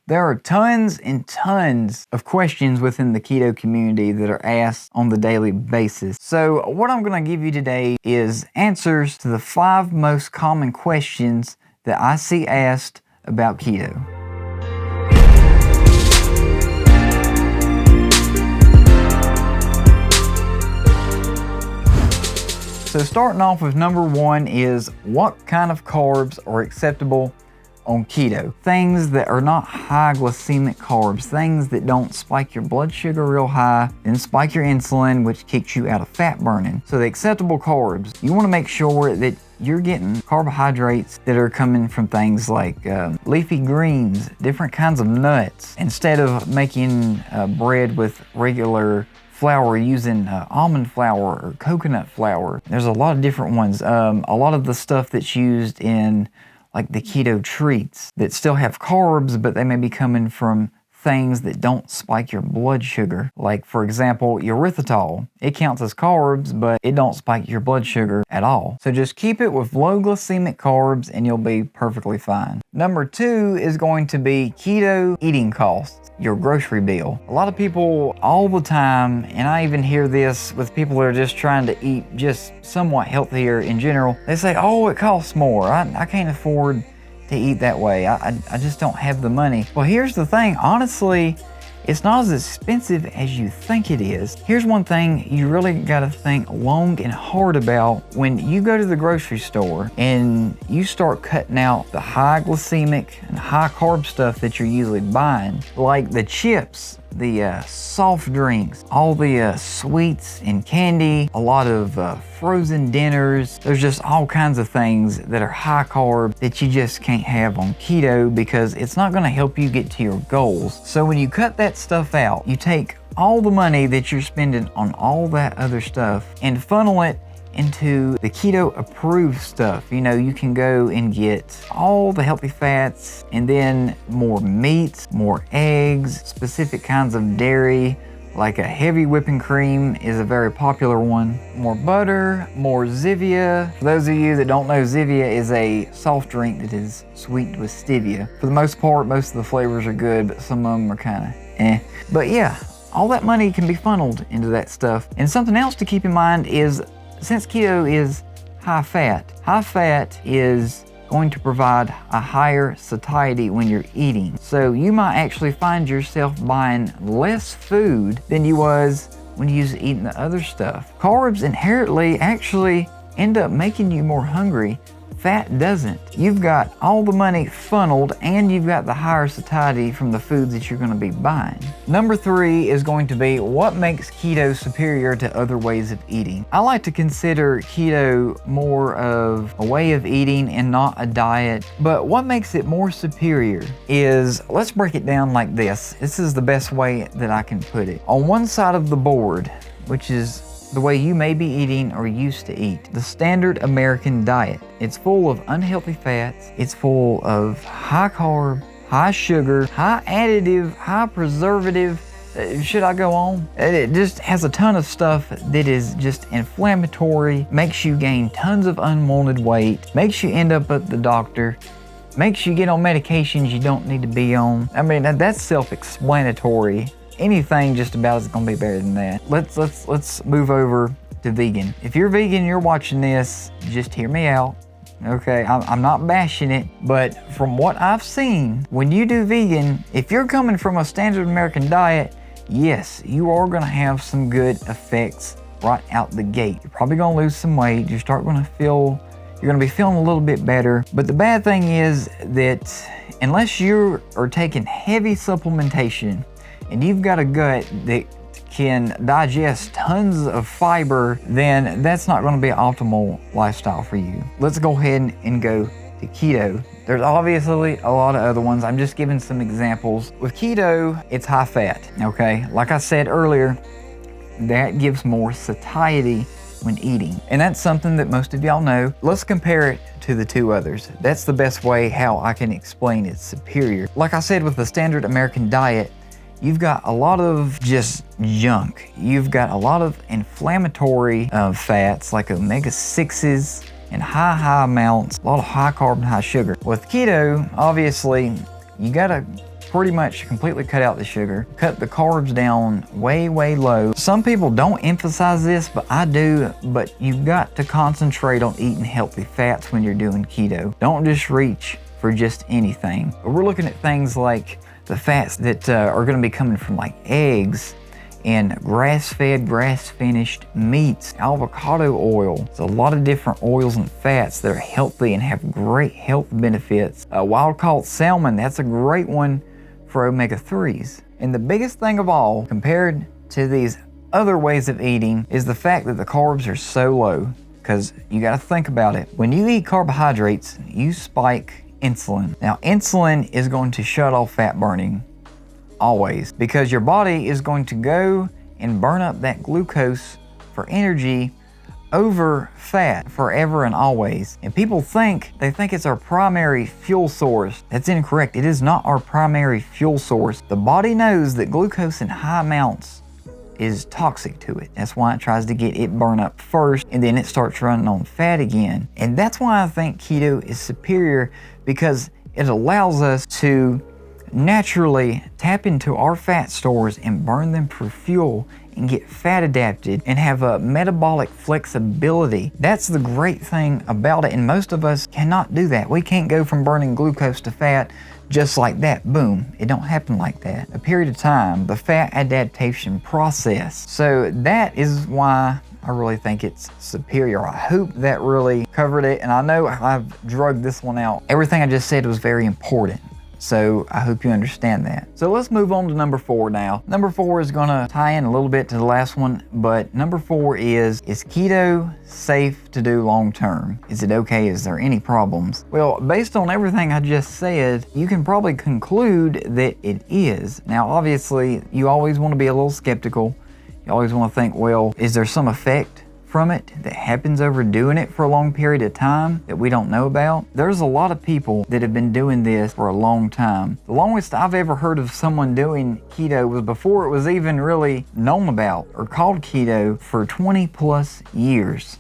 There are tons and tons of questions within the keto community that are asked on the daily basis. So what I'm going to give you today is answers to the 5 most common questions that I see asked about keto. So starting off with number 1 is, what kind of carbs are acceptable on keto? Things that are not high glycemic carbs, things that don't spike your blood sugar real high, then spike your insulin, which kicks you out of fat burning. So the acceptable carbs, you want to make sure that you're getting carbohydrates that are coming from things like leafy greens, different kinds of nuts. Instead of making bread with regular flour, using almond flour or coconut flour. There's a lot of different ones. A lot of the stuff that's used in like the keto treats that still have carbs, but they may be coming from things that don't spike your blood sugar. Like, for example, erythritol. It counts as carbs, but it don't spike your blood sugar at all. So just keep it with low glycemic carbs and you'll be perfectly fine. Number 2 is going to be keto eating costs, your grocery bill. A lot of people all the time, and I even hear this with people that are just trying to eat just somewhat healthier in general, they say, oh, it costs more. I can't afford to eat that way. I just don't have the money. Well, here's the thing. Honestly, it's not as expensive as you think it is. Here's one thing you really gotta think long and hard about. When you go to the grocery store and you start cutting out the high glycemic and high carb stuff that you're usually buying, like the chips, the soft drinks, all the sweets and candy, a lot of frozen dinners. There's just all kinds of things that are high carb that you just can't have on keto because it's not gonna help you get to your goals. So when you cut that stuff out, you take all the money that you're spending on all that other stuff and funnel it into the keto approved stuff. You know, you can go and get all the healthy fats and then more meats, more eggs, specific kinds of dairy, like a heavy whipping cream is a very popular one. More butter, more Zevia. For those of you that don't know, Zevia is a soft drink that is sweetened with stevia. For the most part, most of the flavors are good, but some of them are kind of eh. But yeah, all that money can be funneled into that stuff. And something else to keep in mind is, since keto is high fat is going to provide a higher satiety when you're eating. So you might actually find yourself buying less food than you was when you was eating the other stuff. Carbs inherently actually end up making you more hungry. Fat doesn't. You've got all the money funneled and you've got the higher satiety from the foods that you're going to be buying. Number 3 is going to be, what makes keto superior to other ways of eating? I like to consider keto more of a way of eating and not a diet, but what makes it more superior is, let's break it down like this. This is the best way that I can put it. On one side of the board, which is the way you may be eating or used to eat, the standard American diet. It's full of unhealthy fats. It's full of high carb, high sugar, high additive, high preservative. Should I go on? It just has a ton of stuff that is just inflammatory, makes you gain tons of unwanted weight, makes you end up at the doctor, makes you get on medications you don't need to be on. I mean, that's self-explanatory. Anything just about is gonna be better than that. Let's move over to vegan. If you're vegan, you're watching this, just hear me out. Okay, I'm not bashing it, but from what I've seen, when you do vegan, if you're coming from a standard American diet, yes, you are gonna have some good effects right out the gate. You're probably gonna lose some weight. You're gonna be feeling a little bit better. But the bad thing is that unless you are taking heavy supplementation and you've got a gut that can digest tons of fiber, then that's not going to be an optimal lifestyle for you. Let's go ahead and go to keto. There's obviously a lot of other ones. I'm just giving some examples. With keto, it's high fat, okay? Like I said earlier, that gives more satiety when eating. And that's something that most of y'all know. Let's compare it to the 2 others. That's the best way how I can explain it's superior. Like I said, with the standard American diet, you've got a lot of just junk. You've got a lot of inflammatory fats like omega-6s and high amounts, a lot of high carb and high sugar. With keto, obviously, you gotta pretty much completely cut out the sugar, cut the carbs down way, way low. Some people don't emphasize this, but I do. But you've got to concentrate on eating healthy fats when you're doing keto. Don't just reach for just anything. But we're looking at things like the fats that are going to be coming from like eggs and grass-fed, grass-finished meats, avocado oil. There's a lot of different oils and fats that are healthy and have great health benefits. Wild-caught salmon, that's a great one for omega-3s. And the biggest thing of all, compared to these other ways of eating, is the fact that the carbs are so low. Because you got to think about it. When you eat carbohydrates, you spike insulin. Now, insulin is going to shut off fat burning. Always, because your body is going to go and burn up that glucose for energy over fat forever and always. And people think it's our primary fuel source. That's incorrect. It is not our primary fuel source. The body knows that glucose in high amounts is toxic to it. That's why it tries to get it burned up first, and then it starts running on fat again. And that's why I think keto is superior, because it allows us to naturally tap into our fat stores and burn them for fuel and get fat adapted and have a metabolic flexibility. That's the great thing about it, and most of us cannot do that. We can't go from burning glucose to fat just like that, boom. It don't happen like that. A period of time, the fat adaptation process. So that is why I really think it's superior. I hope that really covered it, and I know I've drugged this one out. Everything I just said was very important. So I hope you understand that. So let's move on to number 4 now. Number 4 is gonna tie in a little bit to the last one, but number 4 is keto safe to do long term? Is it okay? Is there any problems? Well, based on everything I just said, you can probably conclude that it is. Now, obviously, you always wanna be a little skeptical. You always wanna think, well, is there some effect from it that happens over doing it for a long period of time that we don't know about? There's a lot of people that have been doing this for a long time. The longest I've ever heard of someone doing keto was before it was even really known about or called keto, for 20 plus years.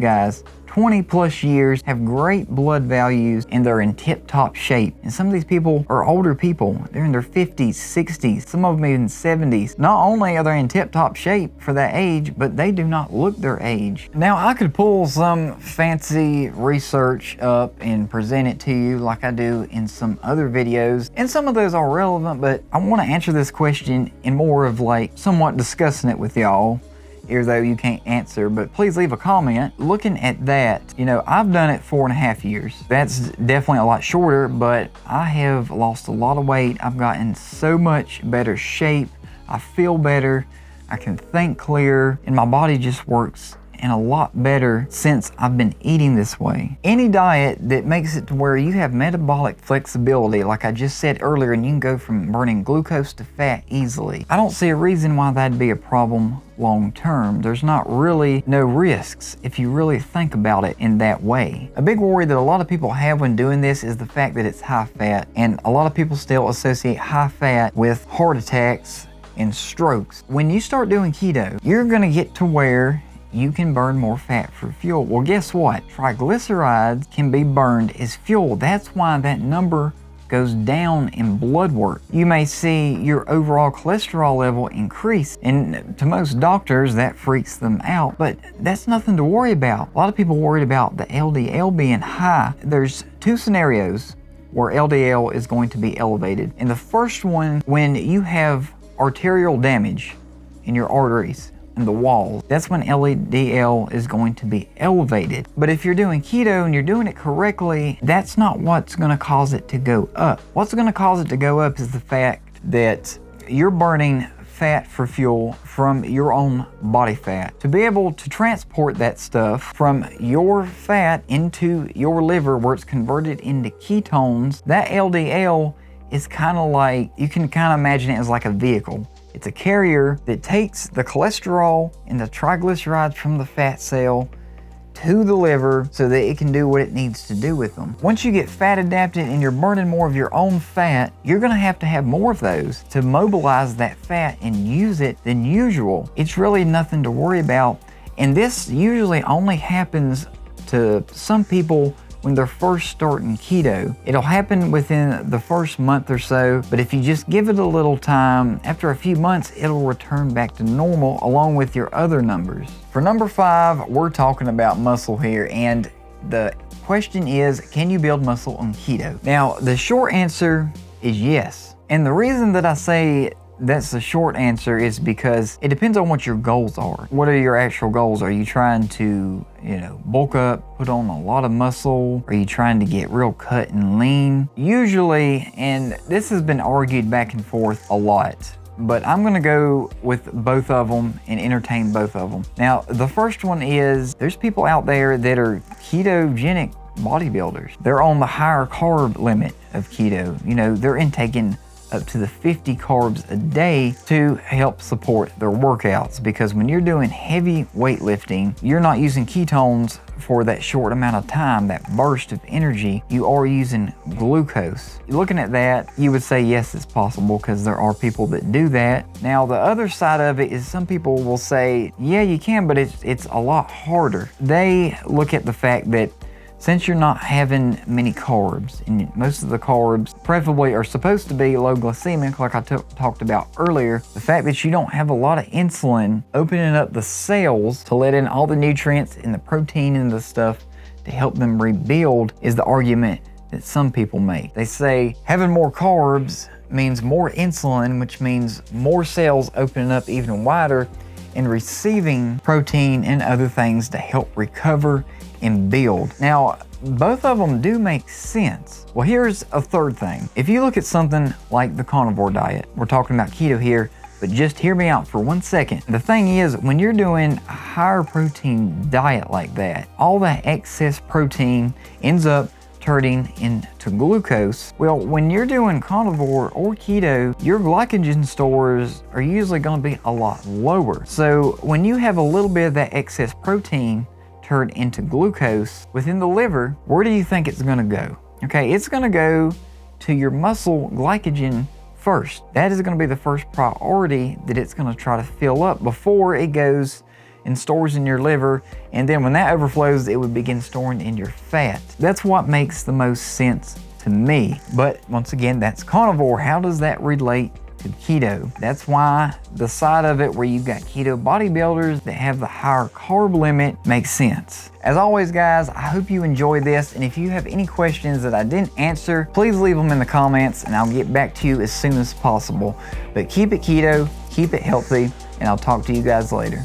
Guys, 20 plus years, have great blood values, and they're in tip-top shape. And some of these people are older people. They're in their 50s, 60s, some of them even 70s. Not only are they in tip-top shape for that age, but they do not look their age. Now, I could pull some fancy research up and present it to you like I do in some other videos, and some of those are relevant, but I want to answer this question in more of like somewhat discussing it with y'all. Even though you can't answer, but please leave a comment. Looking at that, you know, I've done it 4.5 years. That's definitely a lot shorter, but I have lost a lot of weight. I've gotten so much better shape. I feel better. I can think clear, and my body just works and a lot better since I've been eating this way. Any diet that makes it to where you have metabolic flexibility, like I just said earlier, and you can go from burning glucose to fat easily, I don't see a reason why that'd be a problem long term. There's not really no risks if you really think about it in that way. A big worry that a lot of people have when doing this is the fact that it's high fat, and a lot of people still associate high fat with heart attacks and strokes. When you start doing keto, you're gonna get to where you can burn more fat for fuel. Well, guess what? Triglycerides can be burned as fuel. That's why that number goes down in blood work. You may see your overall cholesterol level increase, and to most doctors that freaks them out, but that's nothing to worry about. A lot of people worried about the LDL being high. There's 2 scenarios where LDL is going to be elevated. And the first one, when you have arterial damage in your arteries and the walls, that's when LDL is going to be elevated. But if you're doing keto and you're doing it correctly, that's not what's going to cause it to go up. What's going to cause it to go up is the fact that you're burning fat for fuel from your own body fat. To be able to transport that stuff from your fat into your liver where it's converted into ketones, that LDL is kind of like, you can kind of imagine it as like a vehicle. It's a carrier that takes the cholesterol and the triglycerides from the fat cell to the liver so that it can do what it needs to do with them. Once you get fat adapted and you're burning more of your own fat, you're gonna have to have more of those to mobilize that fat and use it than usual. It's really nothing to worry about. And this usually only happens to some people when they're first starting keto. It'll happen within the first month or so, but if you just give it a little time, after a few months, it'll return back to normal along with your other numbers. For number 5, we're talking about muscle here, and the question is, can you build muscle on keto? Now, the short answer is yes. And the reason that I say that's the short answer is because it depends on what your goals are. What are your actual goals? Are you trying to, bulk up, put on a lot of muscle? Are you trying to get real cut and lean? Usually, and this has been argued back and forth a lot, but I'm gonna go with both of them and entertain both of them. Now, the first one is, there's people out there that are ketogenic bodybuilders. They're on the higher carb limit of keto. They're intaking up to the 50 carbs a day to help support their workouts, because when you're doing heavy weightlifting, you're not using ketones for that short amount of time, that burst of energy. You are using glucose. Looking at that, you would say yes, it's possible, because there are people that do that. Now, the other side of it is some people will say, yeah, you can, but it's a lot harder. They look at the fact that since you're not having many carbs, and most of the carbs preferably are supposed to be low glycemic, like I talked about earlier, the fact that you don't have a lot of insulin opening up the cells to let in all the nutrients and the protein and the stuff to help them rebuild is the argument that some people make. They say having more carbs means more insulin, which means more cells opening up even wider and receiving protein and other things to help recover and build. Now, both of them do make sense. Well, here's a third thing. If you look at something like the carnivore diet, we're talking about keto here, but just hear me out for 1 second. The thing is, when you're doing a higher protein diet like that, all that excess protein ends up turning into glucose. Well, when you're doing carnivore or keto, your glycogen stores are usually going to be a lot lower. So when you have a little bit of that excess protein turned into glucose within the liver, where do you think it's going to go? Okay, it's going to go to your muscle glycogen first. That is going to be the first priority that it's going to try to fill up before it goes and stores in your liver, and then when that overflows, it would begin storing in your fat. That's what makes the most sense to me. But once again, that's carnivore. How does that relate to keto? That's why the side of it where you've got keto bodybuilders that have the higher carb limit makes sense. As always, guys, I hope you enjoyed this, and if you have any questions that I didn't answer, please leave them in the comments and I'll get back to you as soon as possible. But keep it keto, keep it healthy, and I'll talk to you guys later.